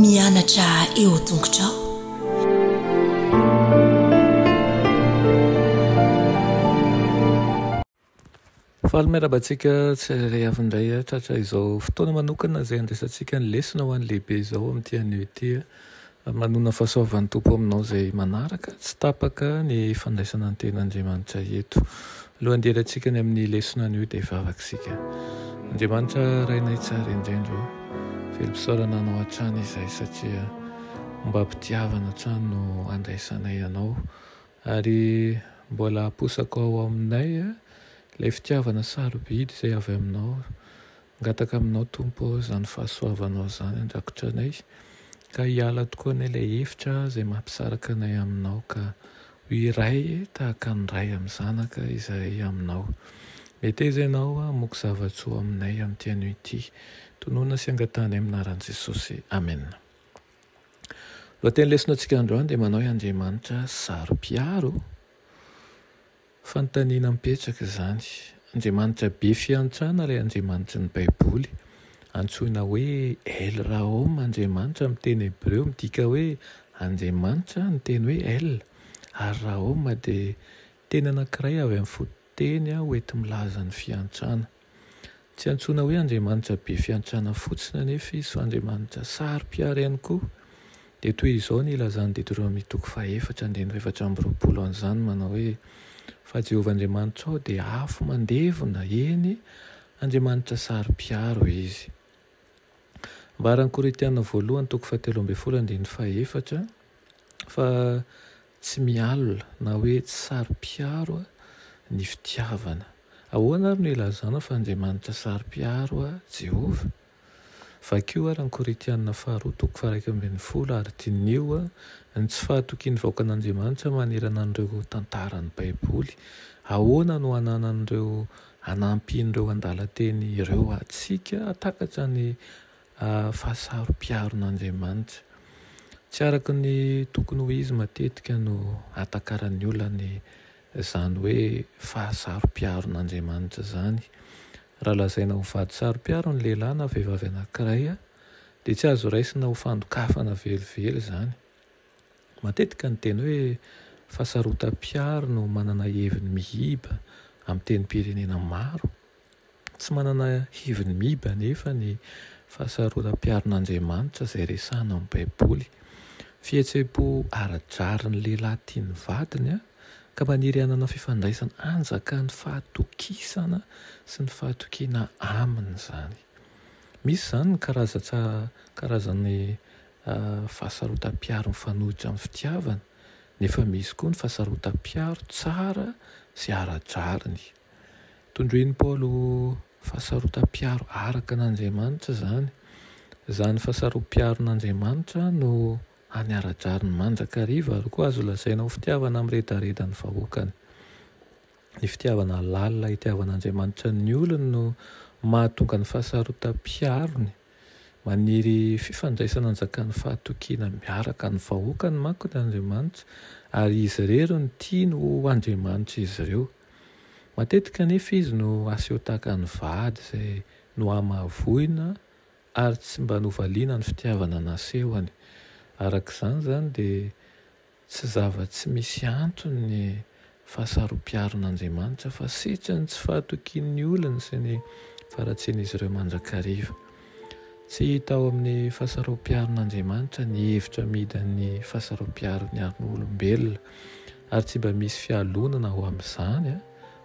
mianatra eo tongotrao. Faly miarabantsika tsy avindray tratra izao fotoana manokana izay andraisantsika ny lesona ho an'ny lehibe izao amin'ity an'ity manona fahasoavan'ny tompo aminao izay manaraka tsy tapaka ny fandraisana ny ten'Andriamanitra eto. Alohan'ny handehantsika ny amin'ny lesona an'io dia vavakisika. Andriamanitra rainay tsara indrindra velom-pisaorana anao hatrany izay satria mba mpitiavana hatrany no andraisanay anao ary mbola haposaka ao aminay ilay fitiavana sarobidy izay avy aminao, ngataka aminao tompo izany fahasoavanao izany andrakotra anay, ka hiala tokoa anay ilay hevitra izay mampisaraka anay aminao ka ho iray tahaka ny ray amin'ny zanaka izay aminao. Mety aiza ianao moko zava-tsoa aminay amin'ity anio ity, tonoina sy angatahany amin'ny anaran'i Jesosy. Amen. Lohateny lesona antsika androany dia manao Andriamanitra sarom-piaro. Fanontaniana mipetraka izany. Andriamanitra be fiantrana ilay Andriamanitra ny Baiboly. Antsoina hoe El Rahom, Andriamanitra amin'ny teny Hebreo, midika hoe Andriamanitra ny teny hoe El. Ary Rahom dia teny anankiray avy amin'ny fototeny hoety milaza ny fiantrana. Tsy antsoina hoe Andriamanitra be fiantrana fotsiny anefa izy fa Andriamanitra sarom-piaro ihany koa. Dia toy izao ny ilazan'ny Deutéronomie 4:7-20 an'izany manao hoe fa Jehovah Andriamanitra ao dia afo mandevona, eny Andriamanitra sarom-piaro izy. Ambaran'ny Korinthiana 1:7-4 fa tsy mialona na hoe tsy sarom-piaro ny fitiavana. Ahoana ary no ilazana fa Andriamanitra sarom-piaro Jehovah? Vakio ary ny Korinthiana 2:1-20 ary tinio ny tsy fahatokian'ny vahoakan'Andriamanitra manerana an'ireo tantaran'ny Baiboly. Ahoana no ananan'ireo anampin'ireo andalan-teny ireo atsika hatakatra ny fahasarom-piaron'Andriamanitra. Tsy araka ny tokony ho izy matetika no hatakaran'ny olona izany hoe fahasarom-piaron'Andriamanitra izany. Raha lazaina ho vady sarom-piaro ny lehilahy na vehivavy anankiray dia tsy azo raisina ho fandokafana velively izany. Matetika ny teny hoe fahasarotam-piaro no manana heviny mihiba amin'ny tenim-pirenena maro. Tsy manana heviny mihiba nefa ny fahasarotam-piaron'Andriamanitra izay resahana amin'ny Baiboly. Fihetseham-po ara-drary ny lehilahy tia ny vadiny ka maniry hanana fifandraisana anjaka ny fahatokisana sy ny fahatokiana aminy izany. Misy izany ny karazany fahasarotam-piaro mifanohitra amin'ny fitiavana, nefa misy koa ny fahasarotam-piaro tsara sy ara-drariny. Tondroin'i Paolo fahasarotam-piaro araka an'Andriamanitra izany. Izany fahasarotam-piaron'Andriamanitra no any ara-drariny manjakariva ary koa azo lazaina ho fitiavana miredareda ny vahoakany. Ny fitiavana lalina itiavan'Andriamanitra ny olona no mahatonga ny fahasarotam-piarony. Maniry fifandraisana anjakan'ny fahatokiana miaraka ny vahoakany manko ny Andriamanitra ary izy ireo no tiany ho Andriamanitra izy ireo. Matetika nefa izy no aseho tahaka ny vady izay no hamahavoina ary tsy mba novaliana ny fitiavana nasehony. Arak'izany izany dia tsy zava-tsy misy antony ny fahasarom-piaron'Andriamanitra fa setrany tsy fahatokian'ny olona sy ny faratsen'izy ireo mandrakariva. Tsy hita ao amin'ny fahasarom-piaron'Andriamanitra ny hevitra mihidan'ny fahasarom-piaron'ny olombelona ary tsy mba misy fialonana ao amin'izany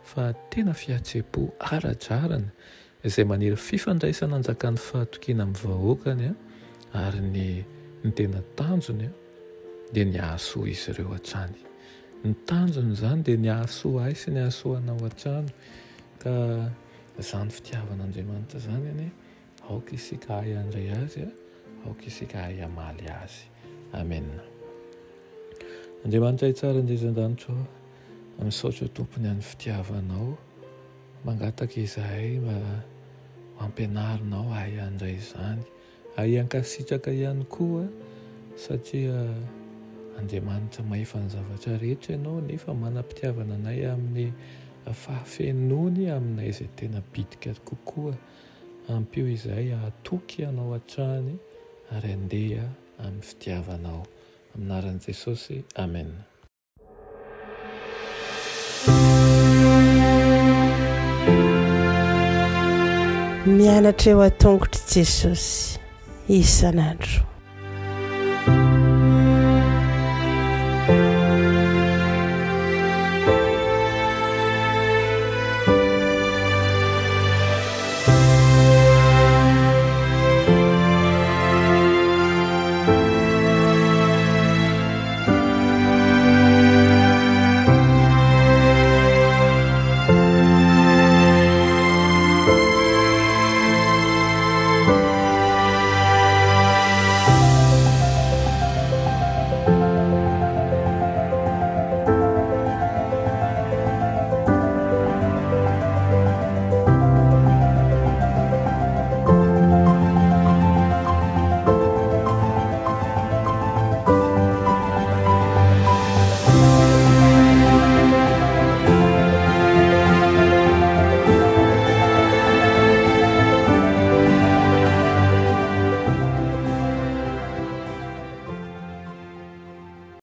fa tena fihatsepo ara-drarany izay maniry fifandraisana anjakan'ny fahatokiana amin'ny vahoakany ary ny tena tanjony dia ny hahasoa izy ireo hatrany. Ny tanjony izany dia ny hahasoa ahy sy ny hahasoa anao hatrany ka izany fitiavan'Andriamanitra izany aoka isika ahay handray azy, aoka isika ahay hamaly azy. Amen. Andriamanitra tsara indray-an-danitra misaotra tompony any fitiavanao, mangataka izahay mba ampianarinao ahay handray izany, ahay hankasitraka ihany koa satria Andriamanitra maefa ny zavatra rehetra ianao nefa manam-pitiavana anay amin'ny fahafenony aminay izay tena bitika kokoa. Ampio izahay hatoky anao hatrany ary andeha amin'ny fitiavanao. Aminaran'i Jesosy, amen. Mianatra eo an-tongotry Jesosy isan'andro.